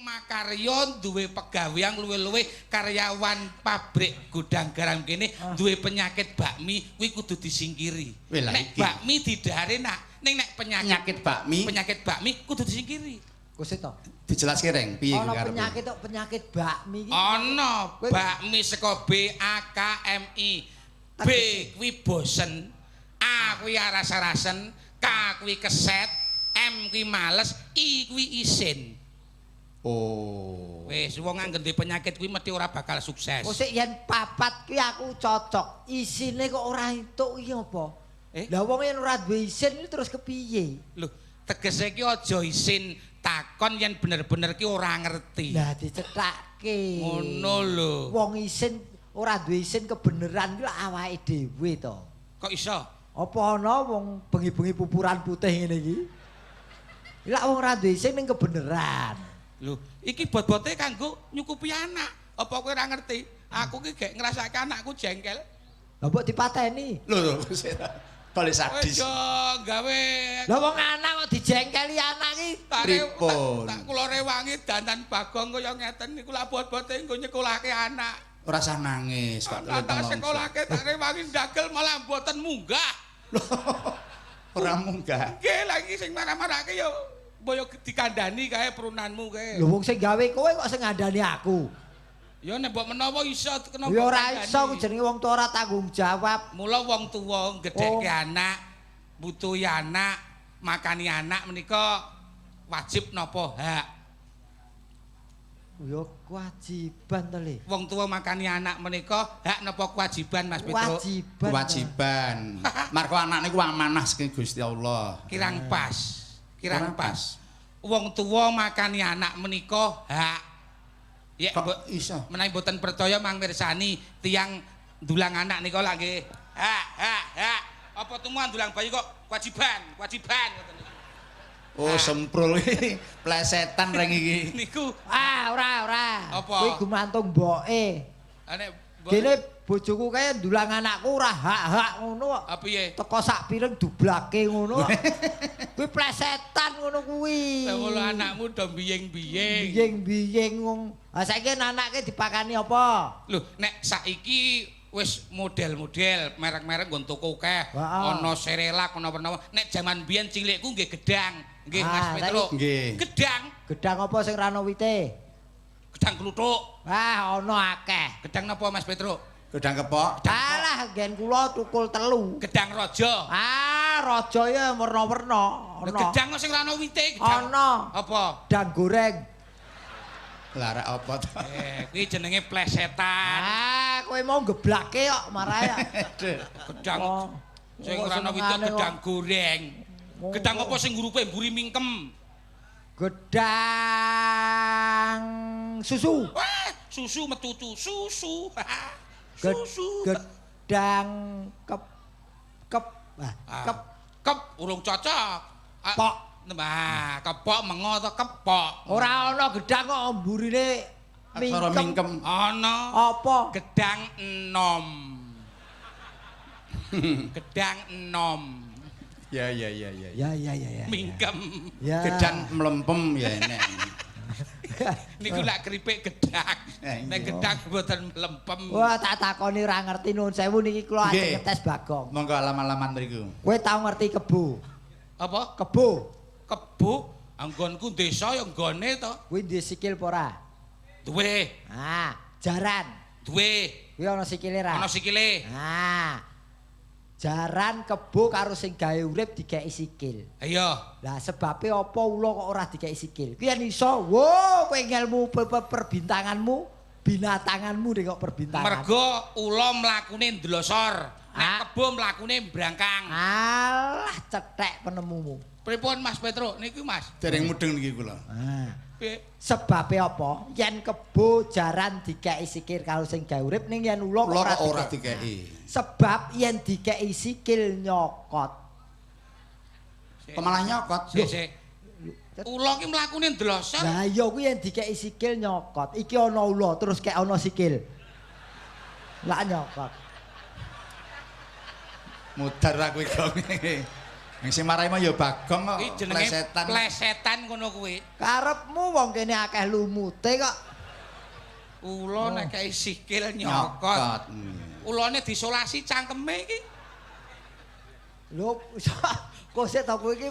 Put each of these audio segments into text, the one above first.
makarya duwe pegawean luwih-luwih karyawan pabrik gudang garam kene duwe penyakit bakmi kuwi kudu disingkiri. Nek bakmi didhare ning nek penyakit bakmi kudu disingkiri. Kusit to. Dijelaske reng piye kuwi karepe. Ana penyakit bakmi iki. Ana bakmi saka BAKMI. B kuwi bosen, A kuwi aras-arasen, K kuwi keset, M kuwi males, I kuwi isin. Oh. Wis wong anggere penyakit kuwi mesti ora bakal sukses. Sik yen papat kuwi aku cocok. Isine kok ora entuk iki apa? Lah wong yen ora duwe isin terus kepiye? Lho, tegese ki aja isin takon yen bener-bener ki ora ngerti. Lah dicethakke. Ngono lho. Wong isin ora duwe isin kebeneran ki awake dhewe to. Kok iso? Apa ana wong bengi-bengi pupuran putih ngene iki? Lah wong ora duwe isin ning kebeneran. Lho, iki bot-bote kanggo nyukupi anak. Apa kowe ora ngerti? Aku ki gek ngrasake anakku jengkel. Lah mbok dipateni. Lho, kale sadis. Aja gawe. Lah wong anak kok dijengkeli anak iki. Pripun? Tak kula rewangi dandan Bagong kaya ngeten niku lak bot-bote nggo nyekolahke anak. Ora usah nangis, Pak. Tak sekolahke tak rewangi ndagel malah mboten munggah. Ora munggah. Nggih, lagi sing marah-marahke yo boyo dikandani kae perunanmu kae. Lho wong sing gawe kowe kok sing ngandani aku. Ya nek mbok menawa iso kena Ya ora iso jenenge wong tuwa ora tanggung jawab. Mula wong tuwa gedhekke anak, mbutuhi anak, makani anak menika wajib napa hak. Ya kewajiban to, Le. Wong tuwa makani anak menika hak napa kewajiban Mas Petruk? Kewajiban. Marko anak niku amanah saking Gusti Allah. Kirang pas. Kirang pas. Wong tuwa makani anak menika hak. Ya kok iso. Menawi mboten percaya mangmirsani tiyang ndulang anak nika lak nggih. Hak. Apa temuan ndulang bayi kok kewajiban ngoten. Oh, semprul iki plesetan reng iki. Niku ora. Apa? Kuwi gumantung mboke. Nek Dene bojoku kae ndulang anakku ora hak-hak ngono kok. apa piye? Teko sak piring dublake ngono kok. Kuwi plesetan ngono kuwi. Lah anakmu do biyeng-biyeng. Biyeng-biyeng wong. Ha saiki anake dipakani apa? Lho, nek saiki wis model-model merek-merek nggon toko akeh. Ana Serelak, ana apa-apa. Nek jaman biyen cilikku nggih gedang. Nggih Mas Petruk. Nggih. Gedang apa sing ra ono wite? Gedang kluthuk. Wah, ono akeh. Gedang napa Mas Petruk? Gedang kepok. Alah, gen kula tukul telu. Gedang raja. Raja ya werna-werna. Ono. Gedang sing ra ono wite, gedang. Ono. Apa? Gedang goreng. Lara apa to? Kuwi jenenge plesetan. Kowe mau geblake kok marahe. Gedang sing ora ono wite gedang goreng. Gedang apa sing hurufe mburi mingkem? Gedang susu. Wah, susu metutu, susu. Gedang kep urung cocok. Pok. Nah, kepok mengo to kepok. Ora ana gedang kok mburine mingkem. Ana. Apa? Gedang enom. Gedang enom. Ya. Mingkem. Ya. Gedang mlempem ya enek. Niku lak keripik gedang. Nek gedang mboten mlempem. Wah, tak takoni ora ngerti nuwun sewu niki kula ajeng ngetes Bagong. Monggo alaman-alaman mriku. Kowe tau ngerti kebo? Apa? Kebo. Anggonku desa ya nggone to. Kuwi duwe sikil apa ora? Duwe. Jaran. Duwe. Kuwi ana sikile ra? Ana sikile. Jaran kebo karo sing gawe urip dikeki sikil. Iya. Lah sebabe apa ula kok ora dikeki sikil? Kuwi yen iso, wo kowe ngelmu perbintanganmu, binatanganmu nek kok perbintangan. Mergo ula mlakune ndlosor, nek kebo mlakune brangkang. Alah cethek penemumu. Pripun Mas Petruk niku Mas? Dereng mudeng niki kula. Sebabe apa? Yen kebo jaran dikeki sikil karo sing gawe urip ning yen ula kok ora dikeki. Sebab yen dikeki sikil nyokot. Malah nyokot. Sik. Ula ki mlakune ndlosor. Lah iya kuwi yen dikeki sikil nyokot. Iki ana ula terus kek ana sikil. Lah nyokot. Mudar aku iki. Sing marai mah ya Bagong kok. Iki jenenge Plesetan. plesetan ngono kuwi. Karepmu wong kene akeh lumute kok. Ula nek kei sikil nyokot. Ulane disolasi cangkeme iki. Lho, kok sik to kowe iki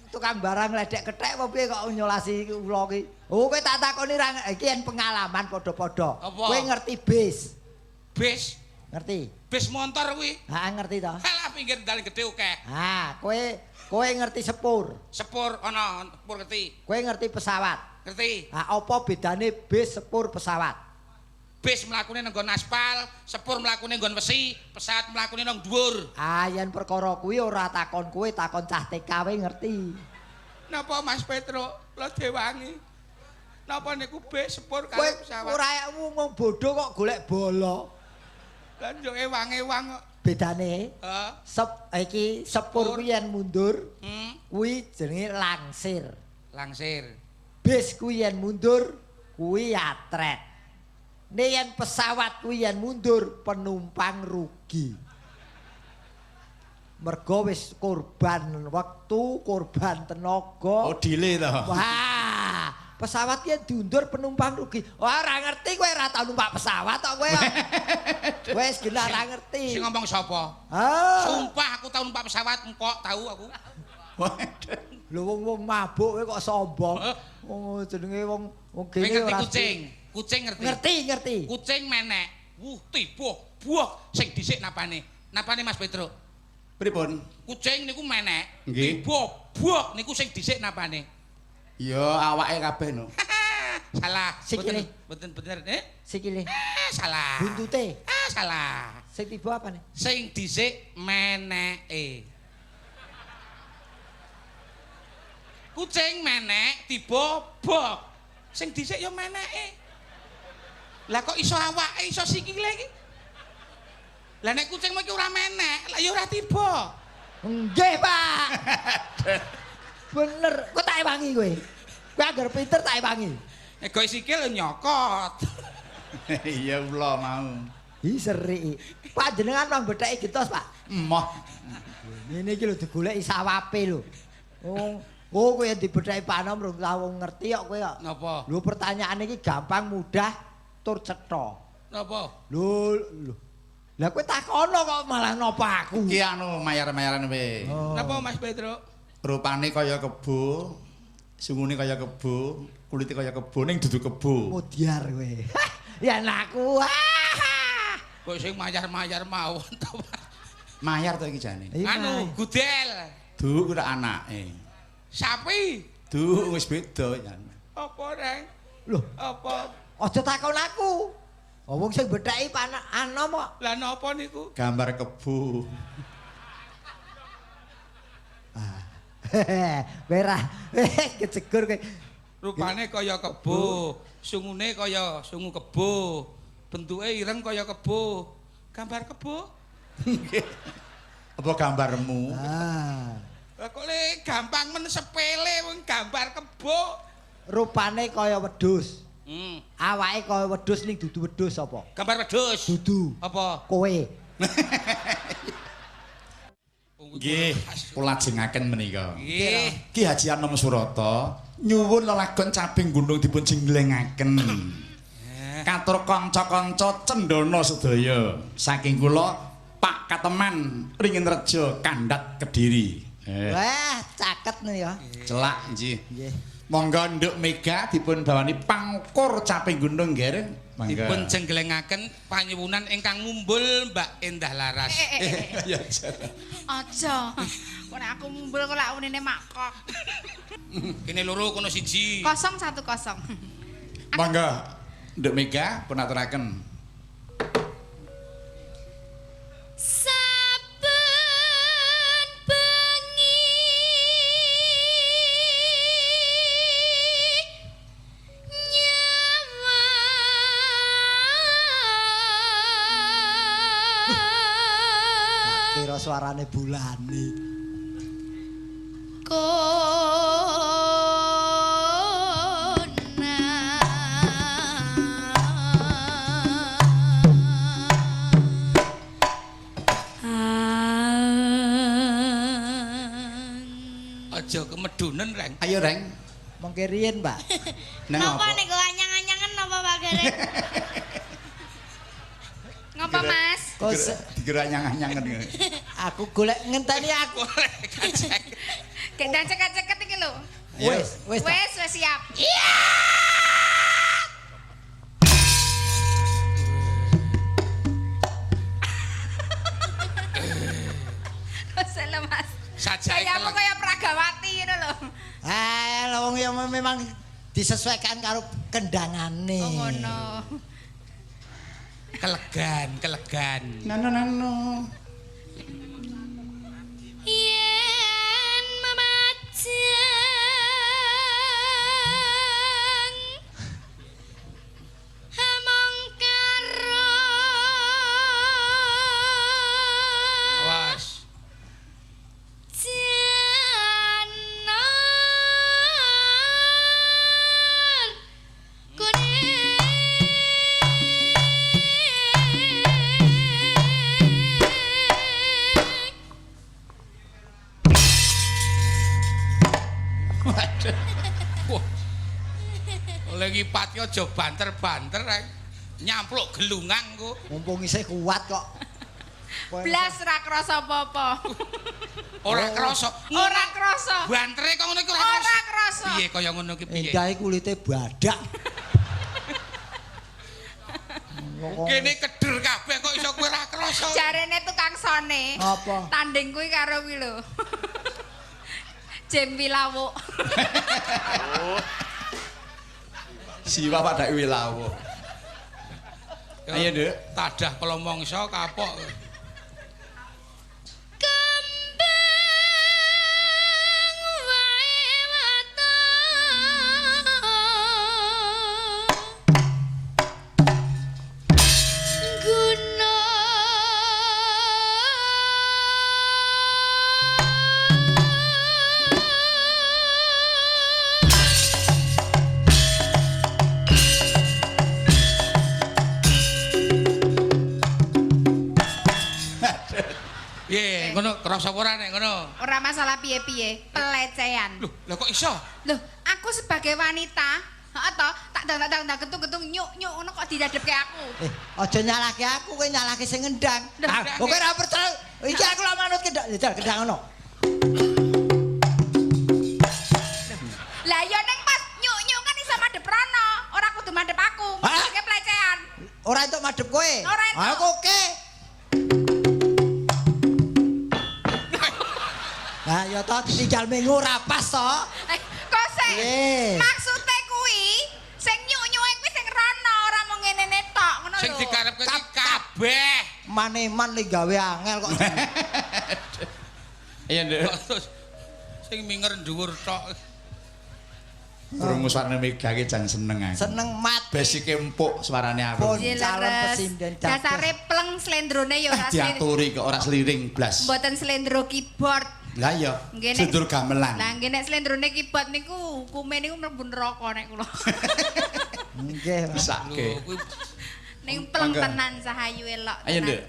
tukang barang ledek kethek apa piye kok nyolasi ula iki? Oh, kowe tak takoni ra iki yen pengalaman padha-padha. Apa? Kowe ngerti bis? Bis, Ngerti? bis motor kuwi. Ha, ngerti to? Halah pinggir dalan gedhe akeh. Ha, kowe ngerti sepur. Sepur ana, sepur ngerti. Kowe ngerti pesawat. Ngerti. Ha, apa bedane bis, sepur, pesawat? Bis mlakune nang nggon aspal, sepur mlakune nggon wesi, pesawat mlakune nang dhuwur. Ah, yen perkara kuwi ora takon kowe, takon cah TK wae ngerti. Napa Mas Petro? Lo dewangi. Napa niku bis, sepur Kowe karo pesawat? ora ngomong bodho kok golek bola. Lah yo ewang-ewang kok. Bedane Heeh. iki sepur kuwi yen mundur kuwi jenenge langsir. Langsir. Bis kuwi yen mundur kuwi atret. Nek yen pesawat kuwi yen mundur penumpang rugi. Mergo wis korban wektu, korban tenaga. Oh, delay to. Wah, pesawat yen diundur penumpang rugi. Wah, ora ngerti kowe ora tau numpak pesawat kok kowe. Wis gila ora ngerti. Sing ngomong sapa? Ah. Sumpah aku tau numpak pesawat empok tahu aku. Lho wong mabuk kowe kok sombong. Wong jenenge wong Kowe kene ngerti ora kucing? Kucing ngerti? Ngerti. Kucing menek. Tiba, buah sing dhisik napane. Napane Mas Petro? Pripun? Kucing niku menek. Nggih. Tiba, buah niku sing dhisik napane? Ya awake kabeh no. Salah. Sikile. Mboten bener, Sikile. Salah. Buntute. Salah. Sing tiba apa nih? Sing dhisik meneke. Kucing menek tiba bok. Sing dhisik ya meneke. Lah kok iso awake iso sikile iki? Lah nek kucing iki ora menek, lah ya ora tiba. Nggih, Pak. Bener. Kok tak ewangi kowe? Kowe agar pinter tak ewangi. Nek gawe sikil nyokot. Iya ula mau. Ih seri. Pak jenengan mang betheki getos, Pak. Emoh. Ngene iki lho digoleki sawape lho. Oh kowe dibetheki Pak Nom rung tau ngerti kok kowe kok. Napa? Lho pertanyaan iki gampang mudah tur cetha. Napa? Lho. Lah kowe takono kok malah napa aku? Iki anu mayar-mayaran we. Napa Mas Petro? Rupane kaya kebo, sungune kaya kebo, kulite kaya kebo ning dudu kebo. Modiar kowe. Ya aku. Kok sing mayar-mayar mawon to. Mayar to iki jane. Anu, gudel. Du ora anake. Sapi. Du wis beda jan. Apa reng? Loh, Apa? aja takon aku. Wong sing betheki panak anom kok. Lah napa niku? Gambar kebo. Kowe ra kecegur kowe. Rupane kaya kebo, sungune kaya sungu kebo, bentuke ireng kaya kebo. Gambar kebo? Apa gambarmu? Ah. Lah kok le gampang men sepele wong gambar kebo. Rupane kaya wedhus. Hmm. Awake kaya wedhus ning dudu wedhus apa? Gambar wedhus. Dudu. Apa? Kowe. Nggih, kula lajengaken menika. Nggih. Ki Haji Anom Surata nyuwun lelagon caping gunung dipun jenglengaken. Katur kanca-kanca cendana sedaya saking kula Pak Kateman Ringin Reja Kandhat Kediri. Wah, caket nih ya. Celak nggih. Nggih. Monggo Nduk Mega dipun bawani pangukur caping gunung nggih. Dipun jenggelengaken panyuwunan ingkang mumbul Mbak Endah Laras. Ya Aja. Kok nek aku mumbul kok lak unine makok. Kene loro kono siji. 010. Monggo Nduk Mega pun aturaken. Saben bengi nyawa Kira suarane Bulani. ya, Reng? Mengke riyen, Pak. Nang Napa apa? niku anyang-anyangen napa Pak Gereng? Ngapa Mas? Kok Dikira anyang-anyangen. aku golek ngenteni aku. Kacek. Gendang ceket-ceket iki lho. Wis, wis. Pak. Wis siap. Iya. Selo Mas. Sajake Kayamu kaya Pragawati ngono lho. Wong ya memang disesuaikan karo kendangane. Oh ngono. Kelegan. Nano. Yen memajang among karo Awas. janan kuning Wah. Oleh ngipati aja banter-banter rek. Nyampluk gelungang ku. Mumpung isih kuat kok. blas ra krasa apa-apa. Ora krasa. Ora krasa. Bantere kok ngono iku Ora krasa. Piye kaya ngono ki piye? Endah kulite badak. Kene keder kabeh kok iso kowe ora krasa. Jarene tukang sone. Apa? Tanding kuwi karo kuwi lho. Jembi lawuk. Siwa pada wilawo. Ayo, Nduk. Tadah kala mangsa kapok. Kembang wae wata guna Piye, ngono krasa ora nek ngono? ora masalah piye-piye, pelecehan. Lho kok iso? Loh, aku sebagai wanita, heeh to, tak dang getung-getung nyuk ngono kok didadepke aku. Aja nyalahke aku, kowe nyalahke sing ngendang. Lah, Kok ora percaya? Iki aku lak manut kendang, kendang ngono. Lah ya ning pas nyuk kan iso madhep rono, ora kudu madhep aku. Hah? Iki pelecehan. Ora entuk madhep kowe. Ora entuk. Aku oke. Nah, ya toh ditinggal minggu ora pas to. Kok sik? Piye? Maksude kuwi sing nyuk-nyuke kuwi sing rono, ora mung ngene tok, ngono lho. Sing dikarepke iki kabeh. Maneman li gawe angel kok. Iya, Nduk. Sing minger dhuwur tok. Krungu suarane Mega ki jan seneng aku. Seneng mat. Besike empuk suarane aku. Pun calon presiden dados. Dasare pleng slendrone ya ora Diaturi kok ora sliring blas. mboten slendro keyboard. Lah iya, Nggih, nek- sendur gamelan. Lah nggih nek slendrone keyboard niku hukume niku mlebu neraka nek kula. Nggih, Pak. Bisake. Lho, kuwi Ning pleng Mangga. tenan sahayu elok. Ayo, Nduk.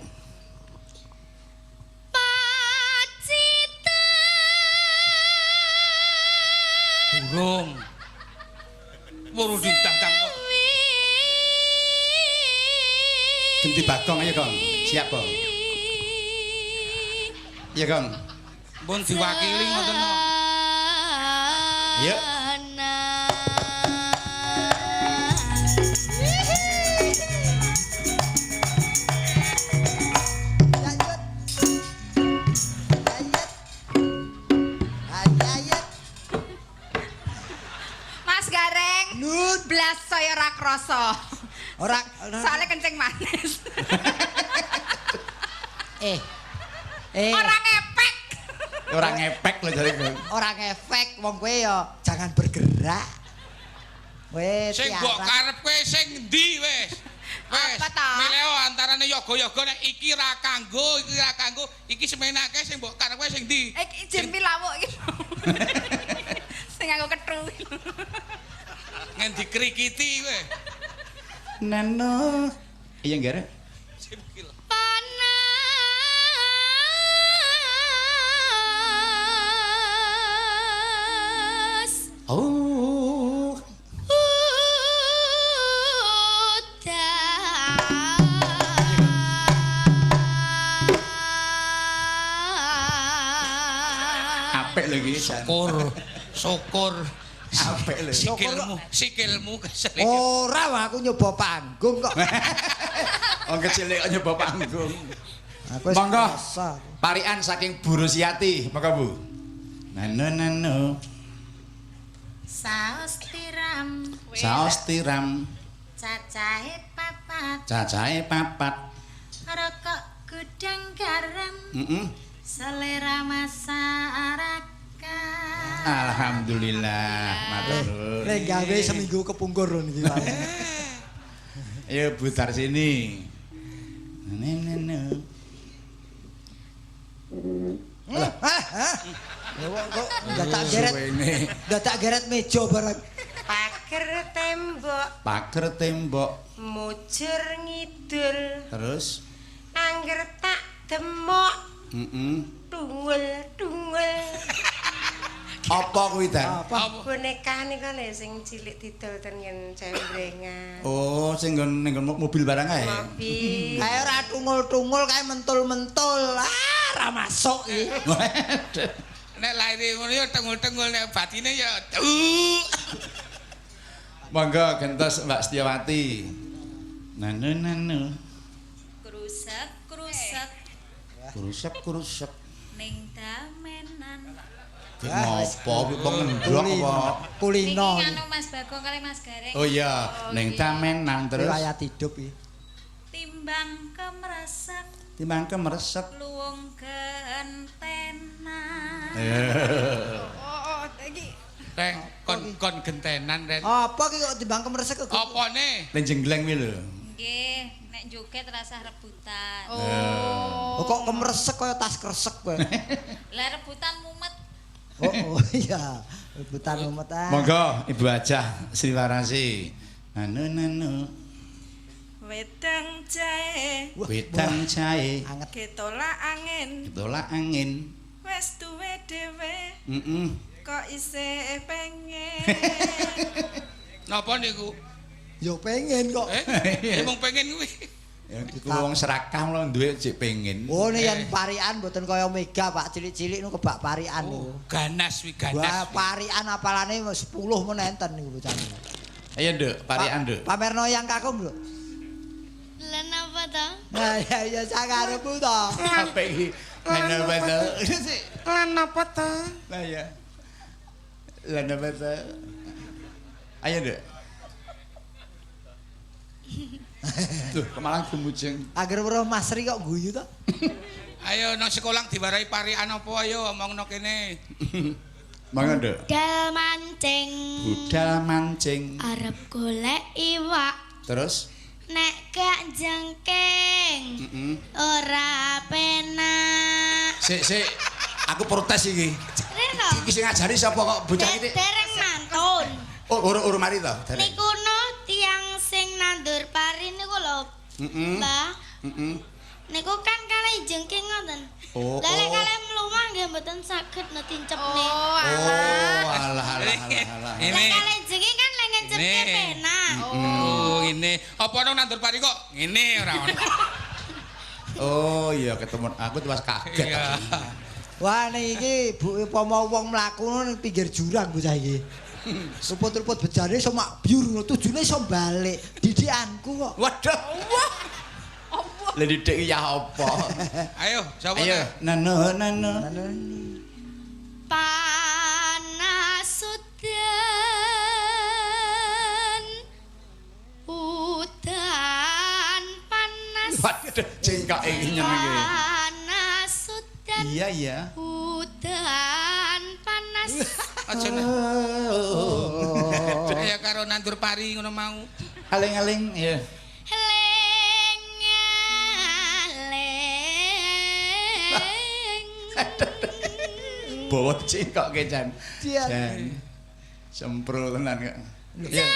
Pacita. durung. Wuru ditangkang kok. Genti Bagong ayo, Gong. Siap, Gong. Iya, Gong. Pun diwakili ngoten kok. Ayo. Lanjut. Ayat. Mas Gareng. Nut. Blas saya ora krasa. Ora Soale kencing manis. eh. Ora ngepek. Ora ngepek lho jare, Gong. Ora ngefek wong kowe ya jangan bergerak. Wes Sing mbok karepke sing ndi wis? Wis. Apa ta? Mileo antarane yoga-yoga nek iki ra kanggo, iki semenake sing mbok karepke sing ndi? Jempi lawuk iki. Sing nganggo kethu. Ngendi krikiti kowe. Nano. Iya, Nggar. Panas Oh. Apik lho iki. Syukur. Apik lho. Sikilmu keselek. Ora aku nyoba panggung kok. Wong kecil kok nyoba panggung. Aku wis Monggo. biasa. Parian saking Bu Rusiati, monggo Bu. Nano. Saos tiram Saos tiram, cacahe papat cacahe 4. rokok gudang garam selera masyarakat. Alhamdulillah, matur nuwun. Nek gawe seminggu kepungkur niki. Ayo putar sini. Neno. Kok dadak geret meja barang. Pager tembok Mujur ngidul. terus Angger tak demok Tungul. Apa kuwi ta? bonekane kok lho sing cilik didol ten yen cembrengan. Oh, sing ning mobil barang ae. Mobil. Kae ora tungul-tungul kae mentul-mentul. Ora masuk iki. Nek laire ngono ya tengul-tengul nek batine ya Monggo gentos Mbak Setiawati. Nano. Kurusep. Ning damenan. Ngopo wong ngendrok apa? Kulino. Niki anu Mas Bagong kali Mas Gareng. Oh iya, ning tamenan terus Riwayat hidup iki. Timbang kemresek timbang kemeresep. luwung gentenan. iki kon gentenan Ren. Apa ki kok timbang kemresek kok? Apane? Ning jenggleng kuwi lho. Nggih, nek joget rasah rebutan. Kok kemresek kaya tas kresek kowe. Lah rebutan mumet. Oh iya, rebutan umet ah. Monggo Ibu Ajah Sri Warasi. Nano. Wedang jahe Wedang jahe, Anget. ketolak angin ditolak angin. wis duwe dhewe kok isih pengen. Napa niku? Yo pengen kok. Emang pengen kuwi. Ya iku wong serakah lho duwe sik pengen. Oh nek yen parian mboten kaya Mega Pak, cilik-cilik niku kebak parian niku. Ganas wi Wah, ganas. parian apalane 10 men enten niku bocah. Ayo Nduk, parian Nduk. Pamerno yang kakung lho. Lah napa to? Nah, ya sakarepmu to. Apa iki? Ana beto. Lan apa to? Lah ya. Lah ana beto. Ayo Nduk. Tuh, kemalang gumujeng. Agar weruh Mas Ri kok guyu to. Ayo nang sekolah diwarai parian apa ayo omongno kene. Mangga Nduk. Budal mancing. Budal mancing. Arep golek iwak. Terus Nek gak jengking. Ora penak. sik. Aku protes iki. Reno. Iki sing ngajari sapa kok bocah iki? Dereng mantun. Oh, urung mari to. Niku no tiyang sing nandur pari niku lho. Mbah. Niku kan kalih jengking ngoten. Oh. Lah lek kalih mlumah nggih mboten saged netincepne. Alah. Lek kalih jengking kan lek ngencepke penak. Oh, ini. Apa nang nandur pari kok? Ngene ora ono. Oh iya ketemu aku tuh pas kaget. Iya. Wah niki Bu upama wong mlaku ning pinggir jurang bocah iki. Suput-suput bejane iso mak biur ngono tujune iso balik. Didikanku kok. Waduh. Lah didik ya apa? Ayo, sapa? Ayo, nano. Panas udan panas. Waduh, cengkak iki nyenenge. Panas udan. Iya. Udan panas. Aja nah. Kaya karo nandur pari ngono mau. Aling-aling ya. Bawa cengkak ke Jan. Jan. Sempro tenan kok. Ya.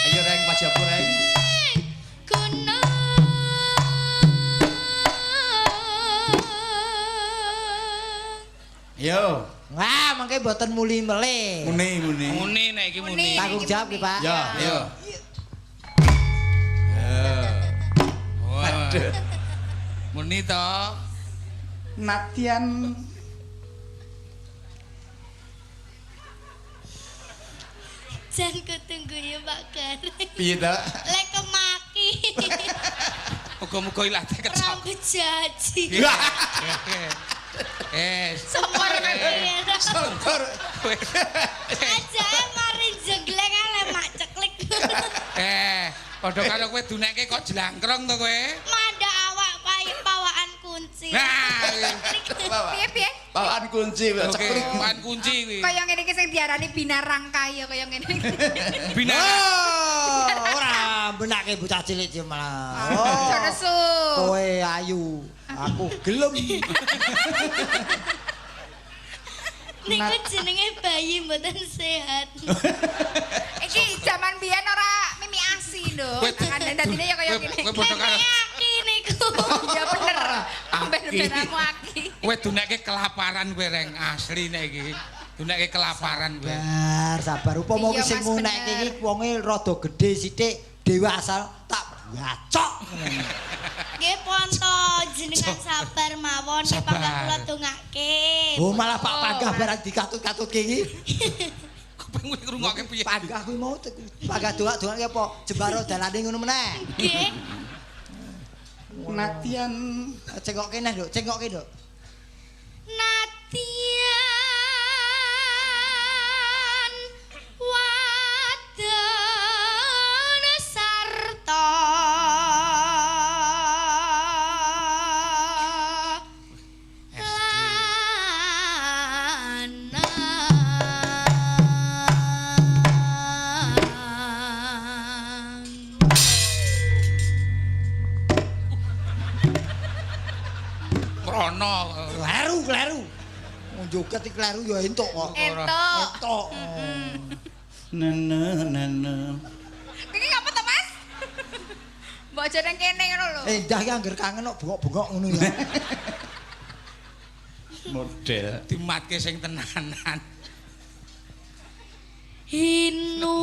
Ayo reng pajapur reng. Yo. Wah, mengke mboten muli melih. Muni nek iki muni. Tanggung jawab ki, Pak. Ya, ya. Waduh. Muni to. Nadyan Jan kutunggu ya Pak Gareng. piye ta? Lek kemaki. Muga-muga ilatih kecap. Rambut jaji. Sempor Songkor. Aja mari jeglek ale mak ceklik. Padha karo kowe dunekke kok jlangkrong to kowe. Mandak awak pawaan kunci. Piye-piye? Bawaan kunci Oke, ceklik. pan kunci kuwi. Kaya ngene iki sing diarani binarang kaya kaya ngene iki. Binar. Oh, ora benake bocah cilik iki malah. Oh. Aja nesu. Kowe ayu, aku gelem. Niku jenenge bayi mboten sehat. Iki zaman biyen ora mimi asi lho. Kowe Dadine ya kaya ngene. Kowe padha karo Aki niku. Ya bener. Ben aku aki. kowe dunekke kelaparan kowe reng asli nek iki. Dunekke kelaparan kowe. Sabar, upama Iya, ki sing Mas, munekke bener. iki wonge rada gedhe sithik, dewasa tak ngacok. Nggih ponto jenengan sabar mawon nek Sabar. pangkat kula dongake. Oh, malah Pak Panggah barang dikatut-katutke iki. Kowe ngrungokke piye? Panggah kuwi mau Panggah doak-doake apa jembaro dalane ngono meneh. Nggih. Nadyan Cengok kene, Nduk, cengok kene, Nduk. Nadyan wadon sarta Rono. Kleru. Wong joget iki kleru ya entuk kok. Entuk. Entuk. nene. Iki ngapa to, Mas? Mbok aja nang kene ngono lho. Endah ki angger kangen kok bengok-bengok ngono ya. Model. Dimatke sing tenanan. Hinu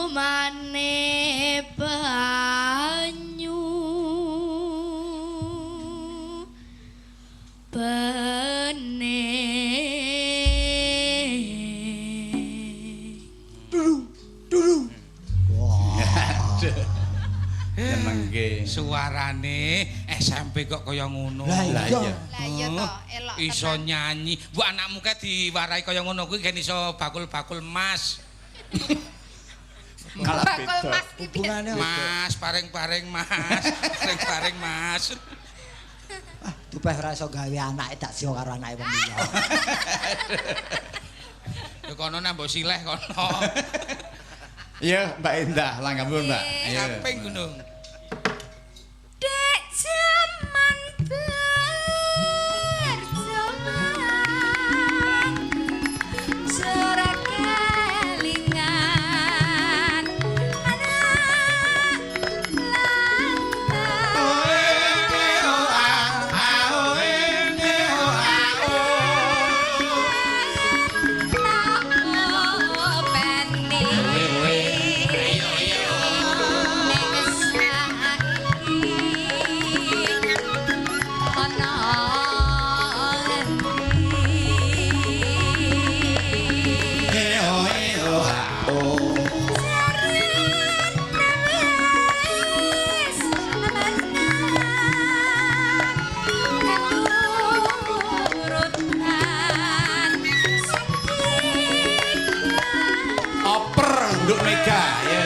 mane banyu Dulu. Nyenengke. Suarane SMP kok kaya ngono. Lah iya. Lah iya to, elok. Iso nyanyi. Mbok anakmu kae diwarai kaya ngono kuwi kan iso bakul-bakul emas. Kalah Bakul beda. Mas iki. Hubungane Mas, paring-paring Mas. Paring-paring Mas. Dupeh ora iso gawe anake tak sio karo anake wong liya. Ya kono nang mbok sileh kono. Iya, Mbak Endah, langgampun, Mbak. Iya. Kaping gunung. Dek jaman berjalan surat kelingan Oper Nduk Mega, ya.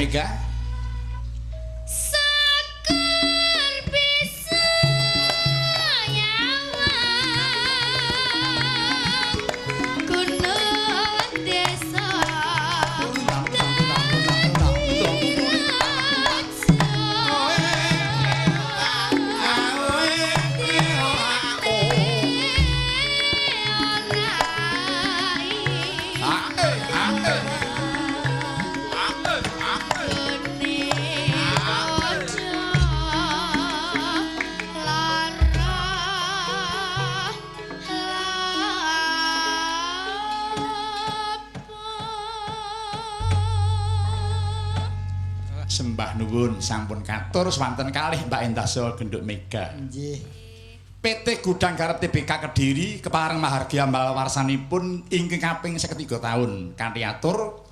Mega. Seger bisa yang gunung desa Sembah nuwun sampun katur swanten kalih Mbak Endasa Genduk Mega. Nggih. PT Gudang Garam TBK Kediri kepareng mahargya warsanipun inggih kaping 53 taun. Kanthi atur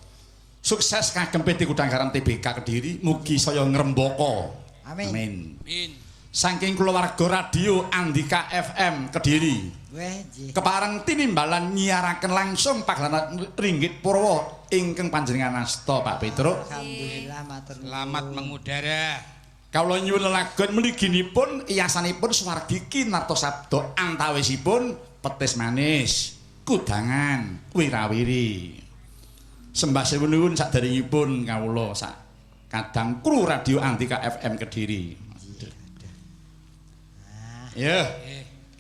sukses kagem PT Gudang Garam TBK Kediri mugi saya ngrembaka. Amin. Amin. Amin. Saking kulawarga radio Andika FM Kediri. Weh, nggih. Kepareng tinimbalan nyiaraken langsung pagelaran Ringgit Purwa ingkang panjenengan asta Pak Petruk. Alhamdulillah matur nuwun. Selamat mengudara. Kawula nyuwun lelagon mliginipun iyasanipun Suwardi Kinarto Sabda antawisipun petis manis, kudangan, wirawiri. Sembah sewu nuwun saderengipun kawula sak kadang kru radio Andika FM Kediri. Ya.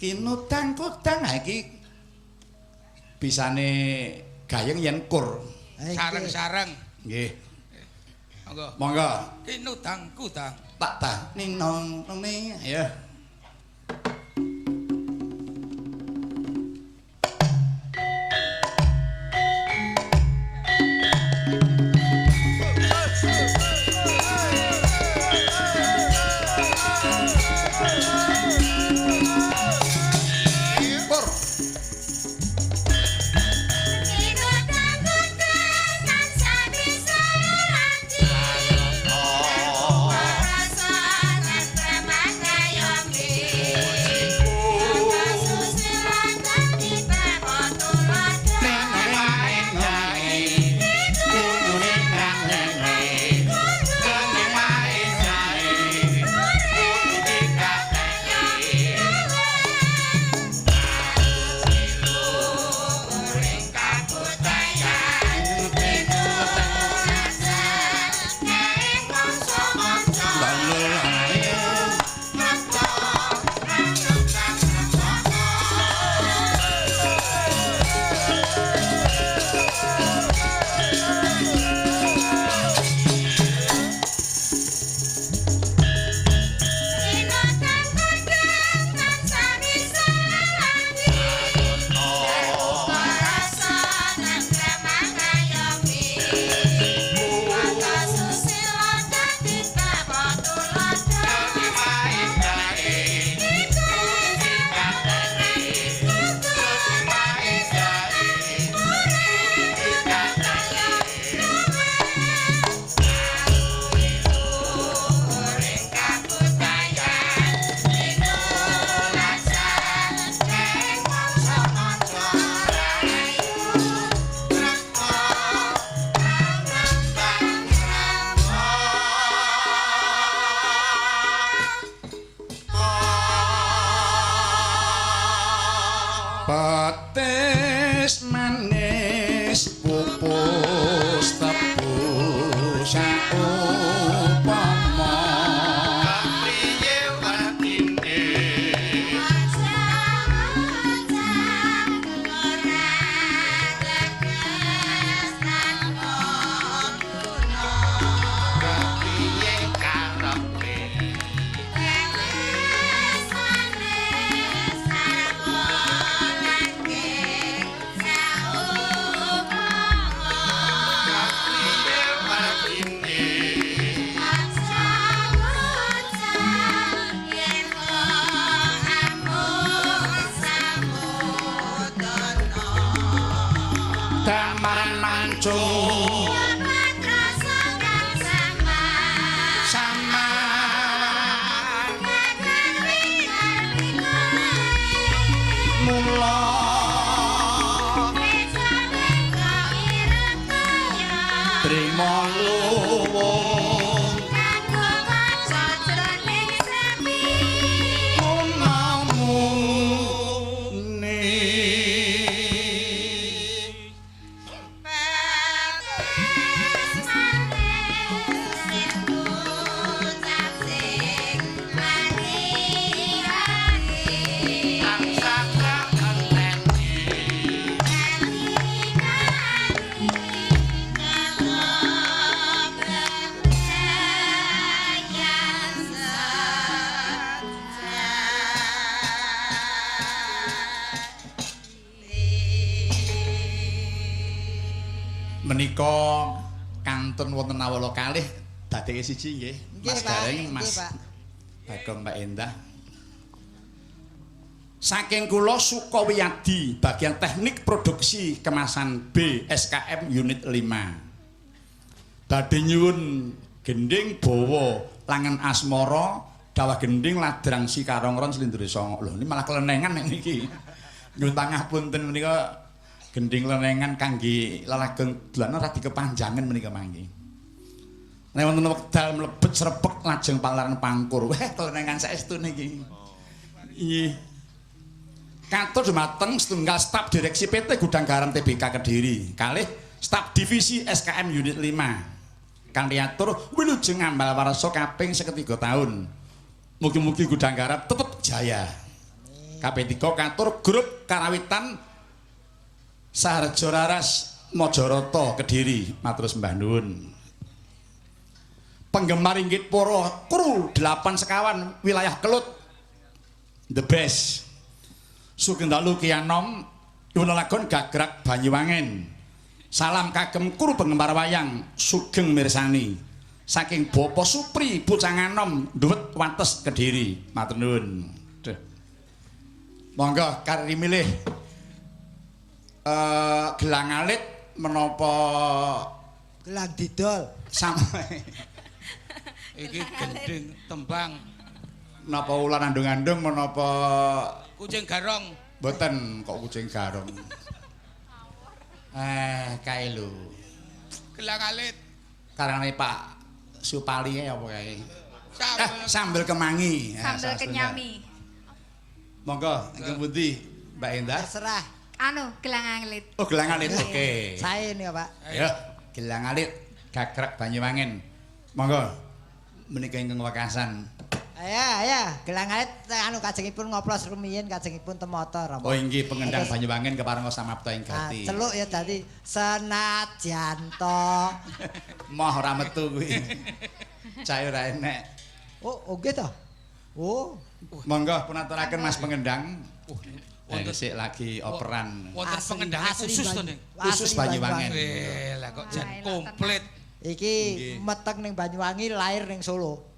Kinutang kutang iki bisane gayeng yen kur. Sareng-sareng. Nggih. Monggo. Monggo. Kinutang kutang. Tak ta ning nong ning ya. Petis manis pupus tebus saupama kapriye watine kapriye karepe damaran mancung sama mula trimo luwung Menika kantun wonten awala kalih dadeke siji nggih. Mas Gareng, Mas Bagong, Mbak Endah. Saking kula Sukawiyadi bagian teknik produksi kemasan B SKM unit 5. Badhe nyuwun gending bawa langen asmara dawah gending ladrang si karongron slindure songo. Lho ini malah kelenengan nek niki. Nyuwun pangapunten menika gending lenengan kangge lelagon dolanan radi kepanjangan menika mangke. Nek wonten wekdal mlebet srepek lajeng palaran pangkur. Wah, kelenengan saestu niki. Nggih. Katur dumateng setunggal staf direksi PT Gudang Garam TBK Kediri, kalih staf divisi SKM unit 5. Kang diatur wilujeng ngambal warsa kaping 13 tahun. Mugi-mugi Gudang Garam tetep jaya. KP3 katur grup karawitan Saharjo Raras Mojoroto Kediri, matur sembah nuwun. Penggemar inggit para kru 8 sekawan wilayah Kelut the best. Sugeng dalu Kianom Yunalagon Gagrak Banyuwangen. Salam kagem kru penggemar wayang sugeng mirsani. Saking Bapak Supri Pucanganom Nduwet Wates Kediri. Matur nuwun. Monggo kari milih gelang alit menapa Gelang didol. Iki gending tembang Napa ulan andung-andung menapa kucing garong. Mboten kok kucing garong. Kae lho. Gelang alit. Karane Pak Supali apa kae? Sambel kemangi. Sambel kenyami. Monggo, ingkang pundi Mbak Endah? Terserah. Anu, gelang alit. Oh, gelang alit. Oke. Sae nih, Pak. Ayo, gelang alit Gagrak Banyuwangen. Monggo. Menika ingkang wekasan. Ya, gelang alit anu kajengipun ngoplos rumiyin kajengipun temata Rama. Oh inggih pengendang Banyuwangen keparenga samapta ing gati. Celuk ya dadi senajan to. Moh ora metu kuwi. Cah ora enek. Oh, nggih to. Oh, monggo punaturaken Mas pengendang. Wonten sik lagi operan. Wonten pengendang khusus to, Ning. Khusus Banyuwangen. Lah kok jan komplit. Iki meteng ning Banyuwangi, lair ning Solo.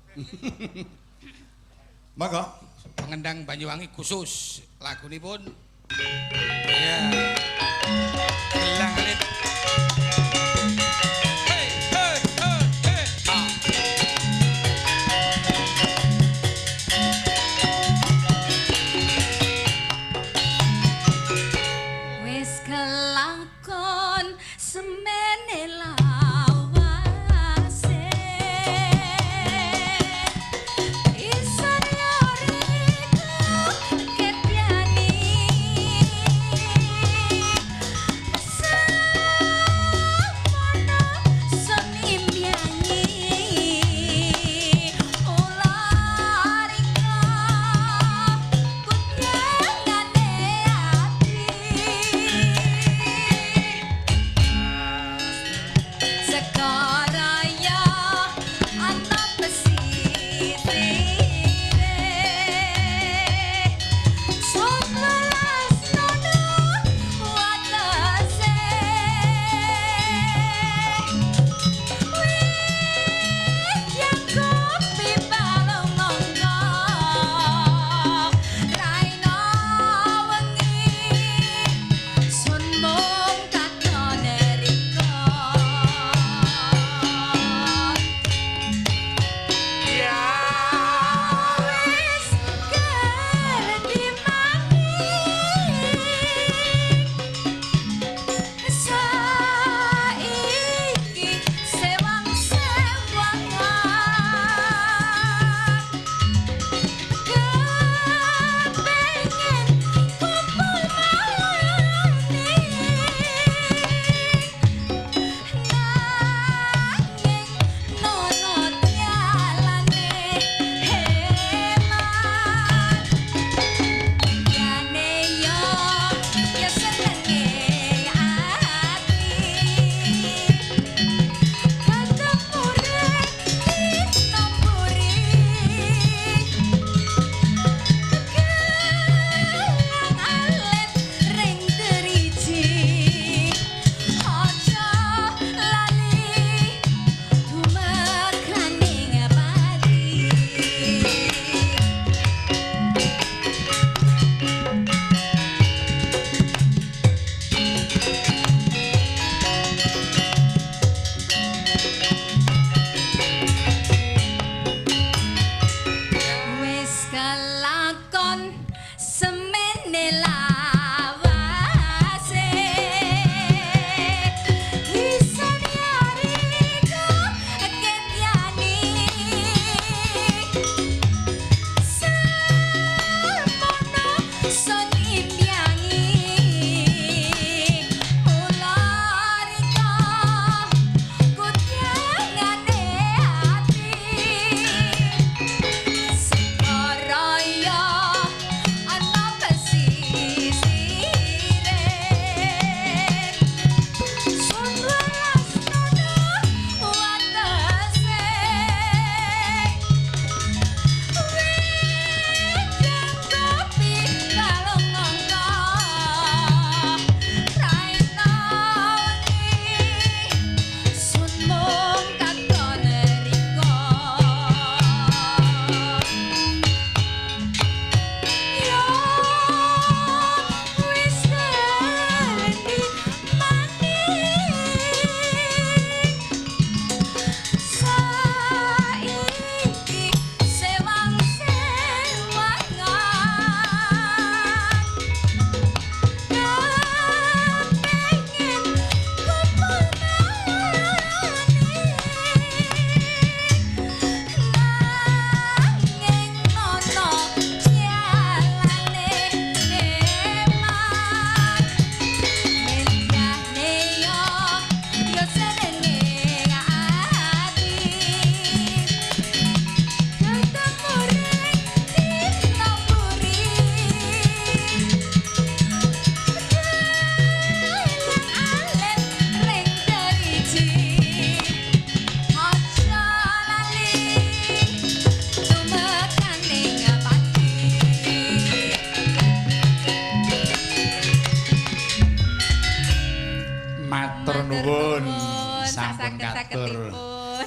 Monggo pengendang Banyuwangi khusus lagunipun ya gelang alit. Hey hey hey hey. Wis kelakon semene lawase isan yoriku kedyani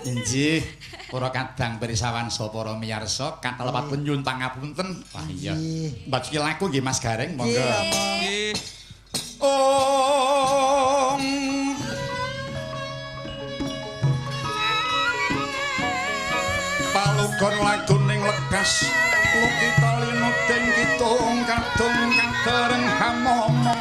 Injih, para kadang perisawan sa para miyarsa katelepaken nyuwun pangapunten. Wah iya. Mbak iki laku nggih Mas Gareng, monggo. Nggih. Palugon laguning lekas lukita linuting kitung kadung kadereng hamomong.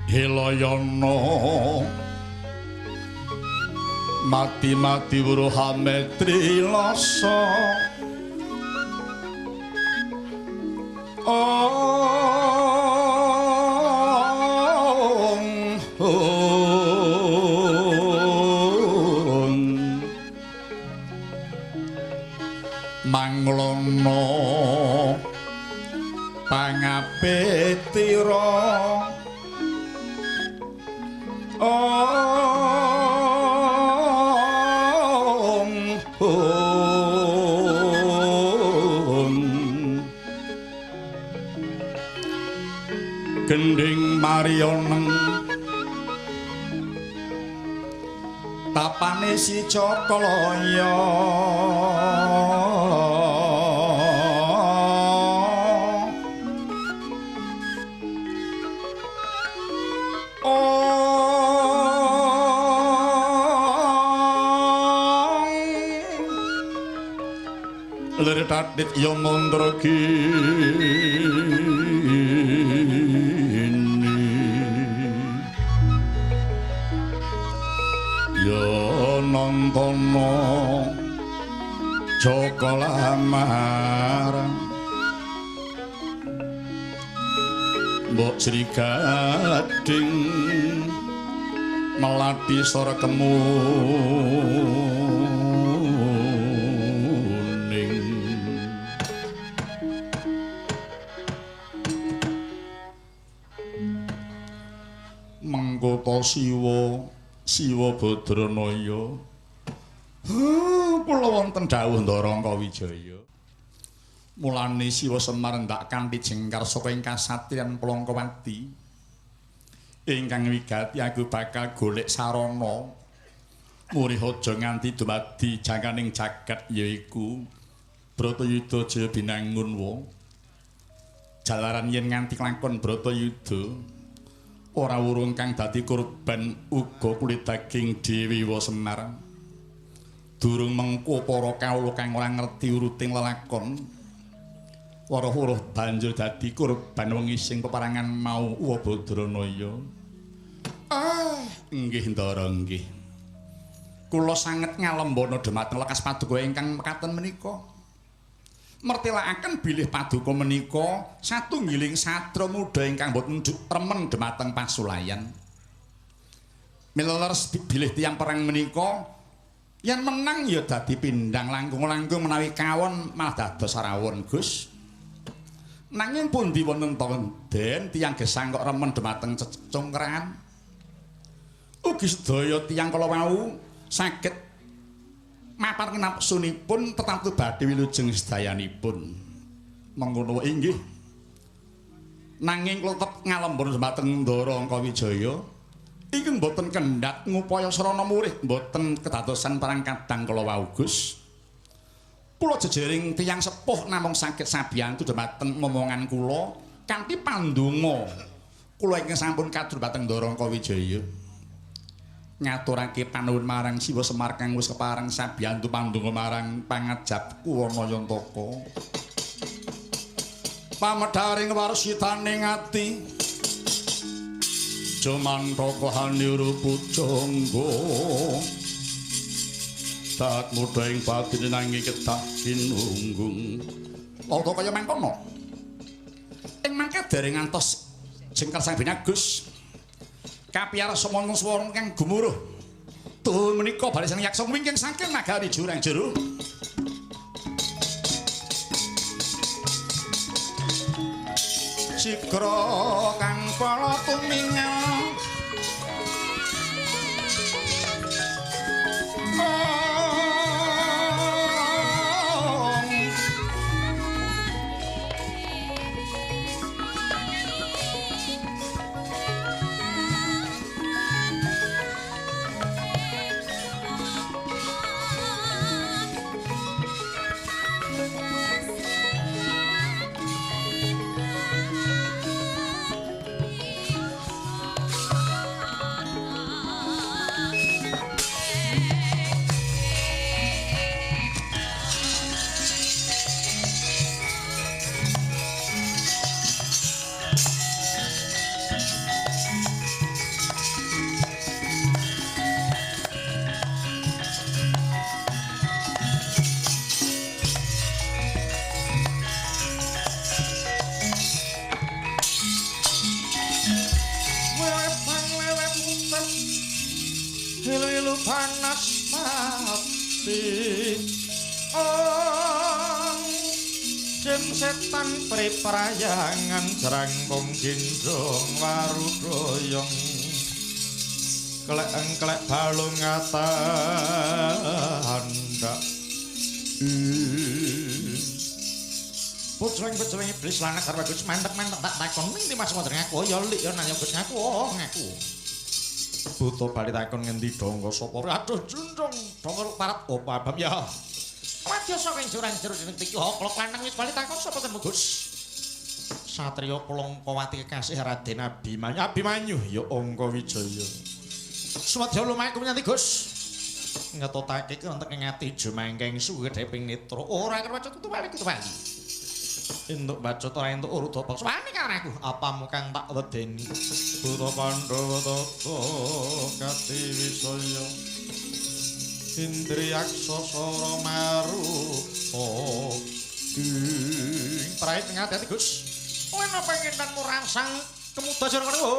Hilayana mati-mati wuruha metri lasa manglono pangapitira gending marioneng tapane si Cakalaya Lirit ya mandra ya nang Antono Joko Lamar Mbok Sri Gading melati sora kemuning mengkota Siwa Badranaya kula wonten dawuh Ndara Wijaya mulane Siwa Semar ndak kanthi jengkar saka ing kasatriyan Plangkawati ingkang wigati aku bakal golek sarana murih aja nganti dumadi jangkaning jagat yaiku Bratayuda Jaya Binangun wong jalaran yen nganti klakon Bratayuda ora wurung kang dadi korban uga kulit daging Dewi Semar durung mengko para kawula kang ora ngerti uruting lelakon wara-wara banjur dadi korban wengi sing peparangan mau Uwa Badranaya. Nggih Ndara nggih. Kula sanget ngalembana dhumateng lekas paduka ingkang mekaten menika. Mertilakaken bilih paduka menika satunggiling satra muda ingkang boten remen dhumateng pasulayan. Mileres bilih tiyang perang menika yen menang ya dadi pindhang langkung-langkung menawi kawon malah dados rawon Gus. Nanging pundi wonten den tiyang gesang kok remen dhumateng cecungkran. Ugi sedaya tiyang kala wau saged mapan napsunipun tetatu badhe wilujeng sedayanipun. Mengkono inggih. Nanging kula tetep ngalembur dhumateng Ndara Wijaya. Iki mboten kendhat ngupaya srana murih, mboten kedadosan parang kadang kala wau Gus. Kula jejering tiyang sepuh namung saged sabiyantu dhumateng momongan kula kanthi pandonga. Kula ingkang sampun kadur dhumateng Ndara Wijaya. Ngaturake panuwun marang Siwa Semar kang wis kepareng sabiyantu pandonga marang pangajapku Wanayantaka. Pamedharing warsitaning ati Jumantaka haniru pujangga tak muda ing batine nanging ketah kinunggung. Ora kaya mangkono. Ing mangke dereng ngantos jengkar sang binagus. Kapiar semono swara kang gumuruh. Tuh menika barisan yaksa wingking saking nagari Jurang Jero. Sikra kang kala tumingal. Ilu-ilu panas mati Jem setan priperayangan jerangkung gendong warudoyong Klek-klek balung ngatandak Bojreng-bojreng iblis lanang sarwa Gus mantep-mantep tak takon ning Mas Modern ngaku ya lik ya nanya Gus ngaku ngaku Buta bali takon ngendi donggo sapa aduh jundong donggo parat opa abam ya wadya saka ing Jurang Jero ning iki klok lanang wis bali takon sapa ten Gus Satriya Plangkawati kekasih Raden Abimanyu ya Angka Wijaya Sumadya lumaku nyanti Gus ngetotake wonten ing ati jumangkeng sugedheping netra ora kerwaca tutu bali Entuk bacot ora entuk urut apa wani karo aku apamu kang tak wedeni Buta Pandhawa tata kati wisaya Indriyaksa sara maru Prait ngati Gus. Kowe napa ngentanmu rangsang kemudajar karo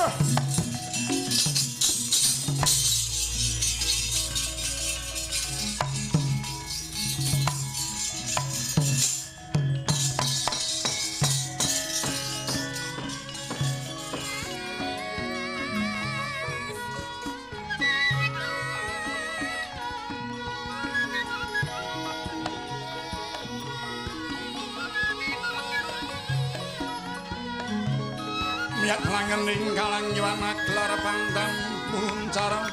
Miat langening kalang nyuwana gelar pangdam muncara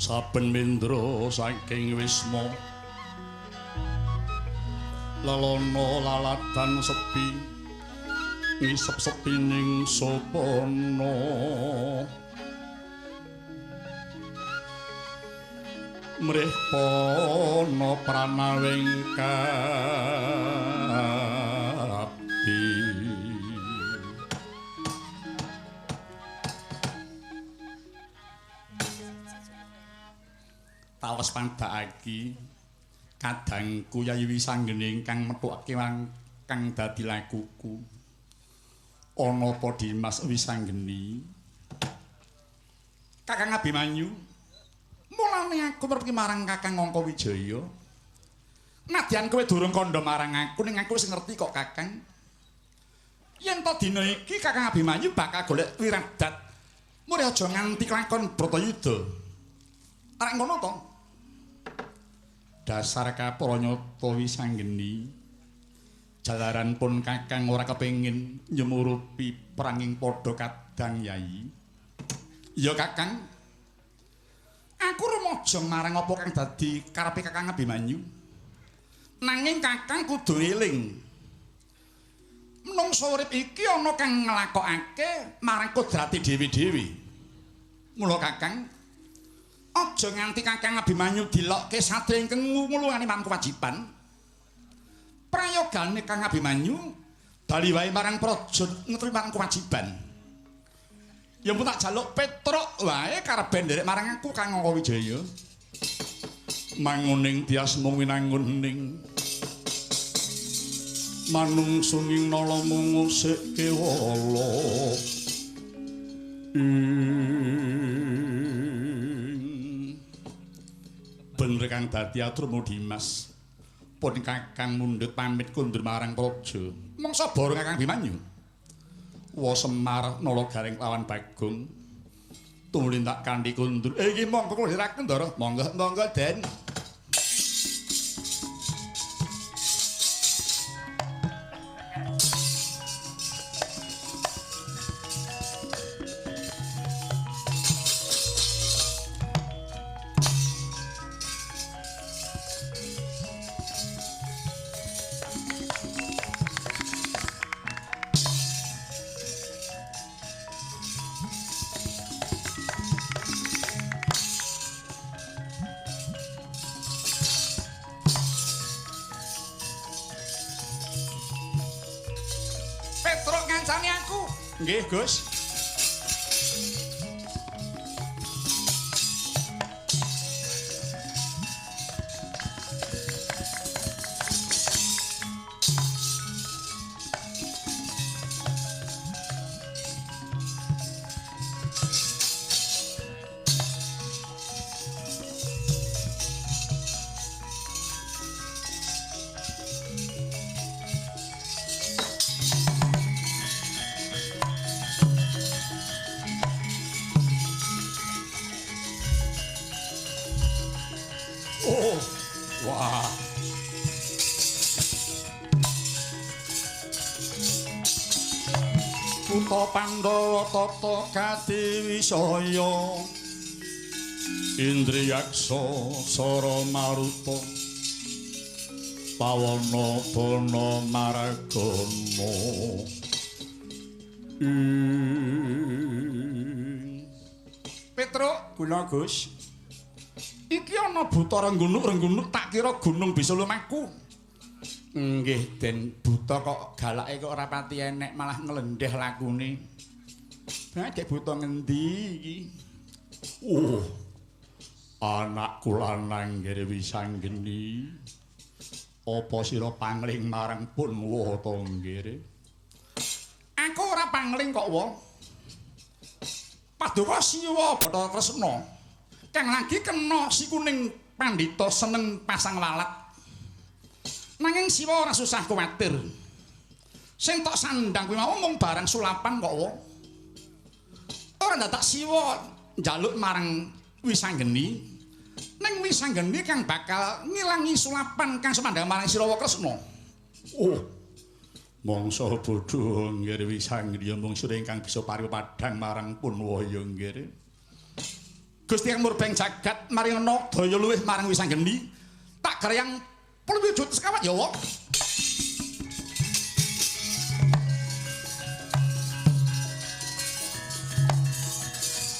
saben mendra saking wisma lelana lalatan sepi ngisep sepining sopana mrih pana pranawing kapti tawas pandhakake kadangku Yayi Wisanggeni ingkang metuake kang dadi lakuku ana apa Dimas Wisanggeni Kakang Abimanyu mulane aku mergi marang Kakang Angka Wijaya nadyan kowe durung kandha marang aku ning aku wis ngerti kok Kakang yen to dina iki Kakang Abimanyu bakal golek Wiradat mulih aja nganti kelakon Bratayuda arek ngono to dasar Kapranyata Wisanggeni jalaran pun Kakang ora kepengin nyemurupi peranging padha kadang Yayi ya Kakang aku rumaja marang apa kang dadi karepe Kakang Abimanyu nanging Kakang kudu eling menungsa urip iki ana kang nglakokake marang kodrate dhewe-dhewe mula Kakang aja nganti Kakang Abimanyu dilokke sadaya ingkang ngulungani marang kewajiban. Prayogane Kang Abimanyu bali wae marang praja ngetri marang kewajiban. Ya pun tak jaluk petruk wae karep nderek marang aku Kang Angka Wijaya. Manguning tias mung winanguning. Manungsunging nala mungusikke wala. Bener kang dadi aturmu Dimas pun Kakang mundhut pamit kundur marang praja mangsa bara Kakang Abimanyu wa Semar Nalagaring lawan Bagong tumindak kanthi kundur iki monggo kula diraken Ndara monggo Den Nggih, Gus. Oh, wah. Kutha Pandhawa tata Kadiwisaya Indriyaksa Sara Maruta Pawana Bana Maragana Petruk kula Gus. Iki ana buta renggunuk tak kira gunung bisa lumaku. Nggih, Den buta kok galake kok ora pati enek malah nglendheh lakune. Dek buta ngendi iki? Anakku lanang ngere wisanggeni. Apa sira pangling marang Punwa ta ngere? Aku ora pangling kok, Wa. Paduka Siwa Bathara Kresna. Kang lagi kena si kuning pandita seneng pasang lalat. Nanging Siwa ora susah kuwatir. Sing tok sandang kuwi mau mung barang sulapan kok wae. Ora ndadak Siwa njaluk marang Wisanggeni. Ning Wisanggeni kang bakal ngilangi sulapan kang semandang marang Sirawa Kresna. Oh. Mangsa bodho nggih Wisanggeni mung sira ingkang bisa paripadhang marang Punwaya nggih. Gusti Kang Murbeng jagat maringana daya luwih marang Wisanggeni tak garyang pulwujud sekawat ya wa.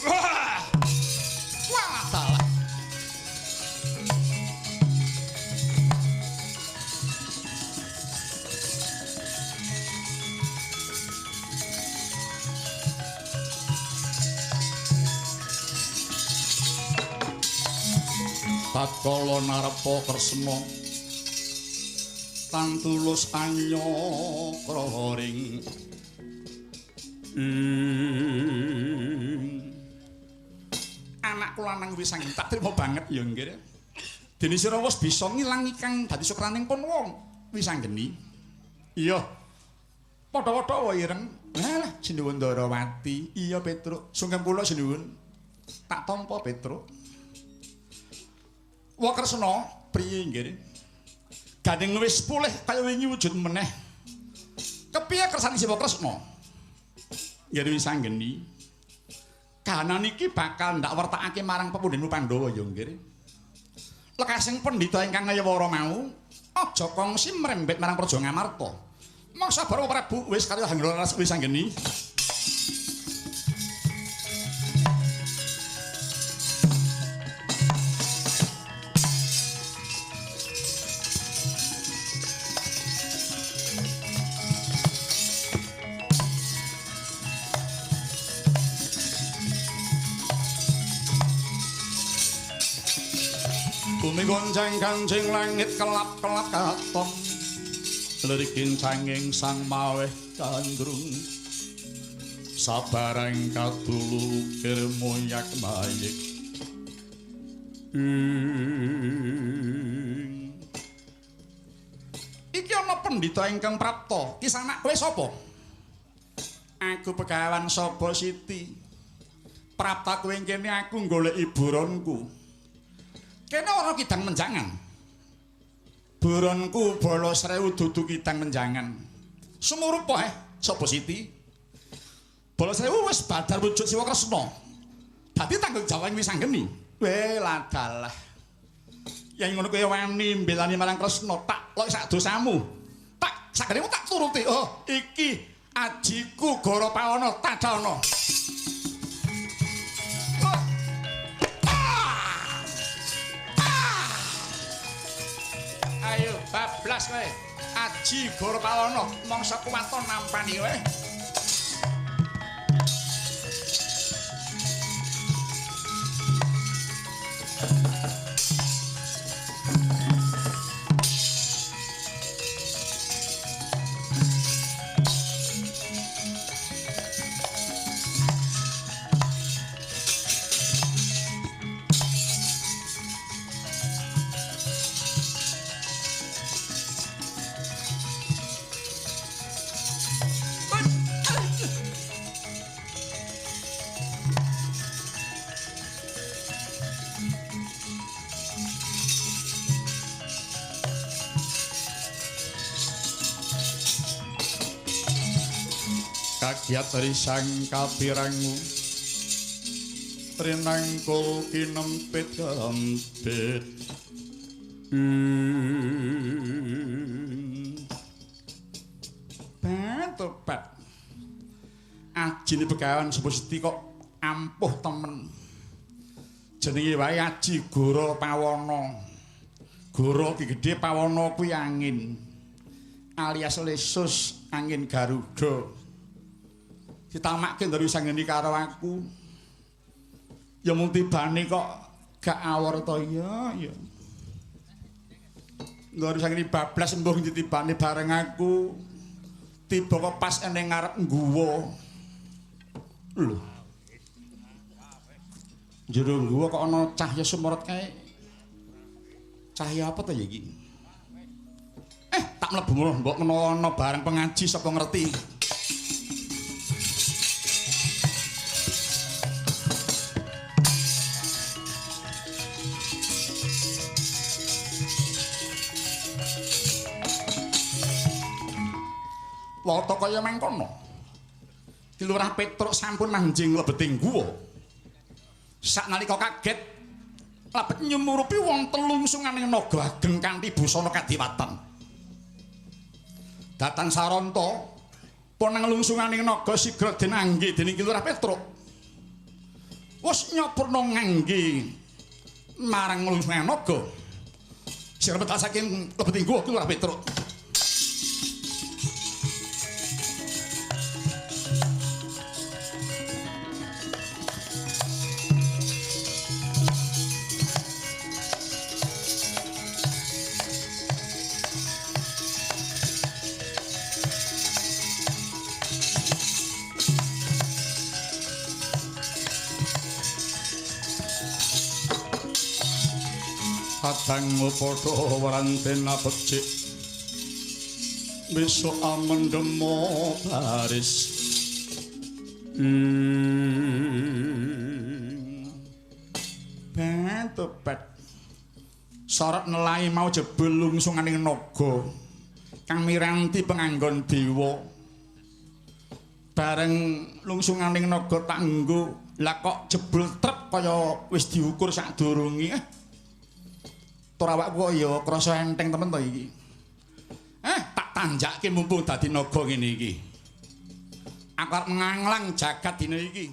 Wah dalah. Tatkala narepa Kresna tan tulus anyakra-ring anakku lanang Wisanggeni tak trima banget ya nggih. Dene sira wis bisa ngilangi kang dadi sukraning Punwa Wisanggeni. Iya. Padha-padha wae ireng. Lah Sinuwun Ndarawati. Iya Petruk, sungkem kula Sinuwun. Tak tampa Petruk. Wa Kresna priye nggih? Gandeng wis pulih kaya wingi wujud meneh. Kepiye kersane Siwa Kresna? Nggih Wisanggeni. Kahanan iki bakal ndak wertakake marang pepundhenmu Pandhawa ya nggih. Lekasing pendhita ingkang ngayawara mau aja kongsi mrembet marang Praja Ngamarta. Mangsa Bara Prabu wis karo Hanggara Wisanggeni. Bumi gonceng kancing langit kelap-kelap katon lirikin canging sang maweh kandrung sabarang katulu kirmoyak mayik iki ana pendhita ingkang prapta kisanak kowe sapa? Aku Begawan Saba Siti prapta kowe kene aku goleki buronku. Kene ora kidang menjangan. Buronku bala srewu dudu kidang menjangan. Sumurupa Saba Siti. Bala srewu wis badar wujud Siwa Kresna. Dadi tanggung jawab Wisanggeni. Weh ladalah. Yen ngono kowe wani mbelani marang Kresna, tak lok sak dosamu. Tak sakjane tak turuti. Oh, iki ajiku Goro Pawana Tadana. Ayo bablas kowe. Aji Goro Pawana mangsa kuwaton nampani kowe. rakyat risang kapirangu rinangkul kinempit kempit Batopat Ajine Begawan Supusti kok ampuh temen jenenge wae Aji Goro Pawana Goro Ki Gedhe Pawana kuwi angin alias lesus angin Garuda ditamakke dari sanggeni karo aku ya mung tibane kok gak awor to ya nggo sanggeni bablas embuh ditibane bareng aku tiba kok pas eneng ngarep ngguwa lho jero ngguwa kok ana cahya sumorot kae cahya apa to ya iki tak mlebu mbok menawa bareng pengaji sapa ngerti Wata kaya mangkono. Ki Lurah Petruk sampun manjing lebeting guwa. Saknalika kaget labet nyumurupi wonten lungsunganing naga ageng kanthi busana kadiwatan. Datang Saranta ponang lungsunganing naga sigra den angge dening Ki Lurah Petruk. Wis nyopurna ngangge marang lungsunganing naga. Sirebet saking lebeting guwa Ki Lurah Petruk. Kadang padha warantena becik besok amendemo baris Batopat sorot nelai mau jebul lungsunganing naga kang miranti penganggon dewa bareng lungsunganing naga tak nggo lah kok jebul trep kaya wis diukur sadurunge tur awakku kok ya krasa enteng temen to iki. Tak tanjakke mumpung dadi naga ngene iki. Aku arep nganglang jagat dina iki.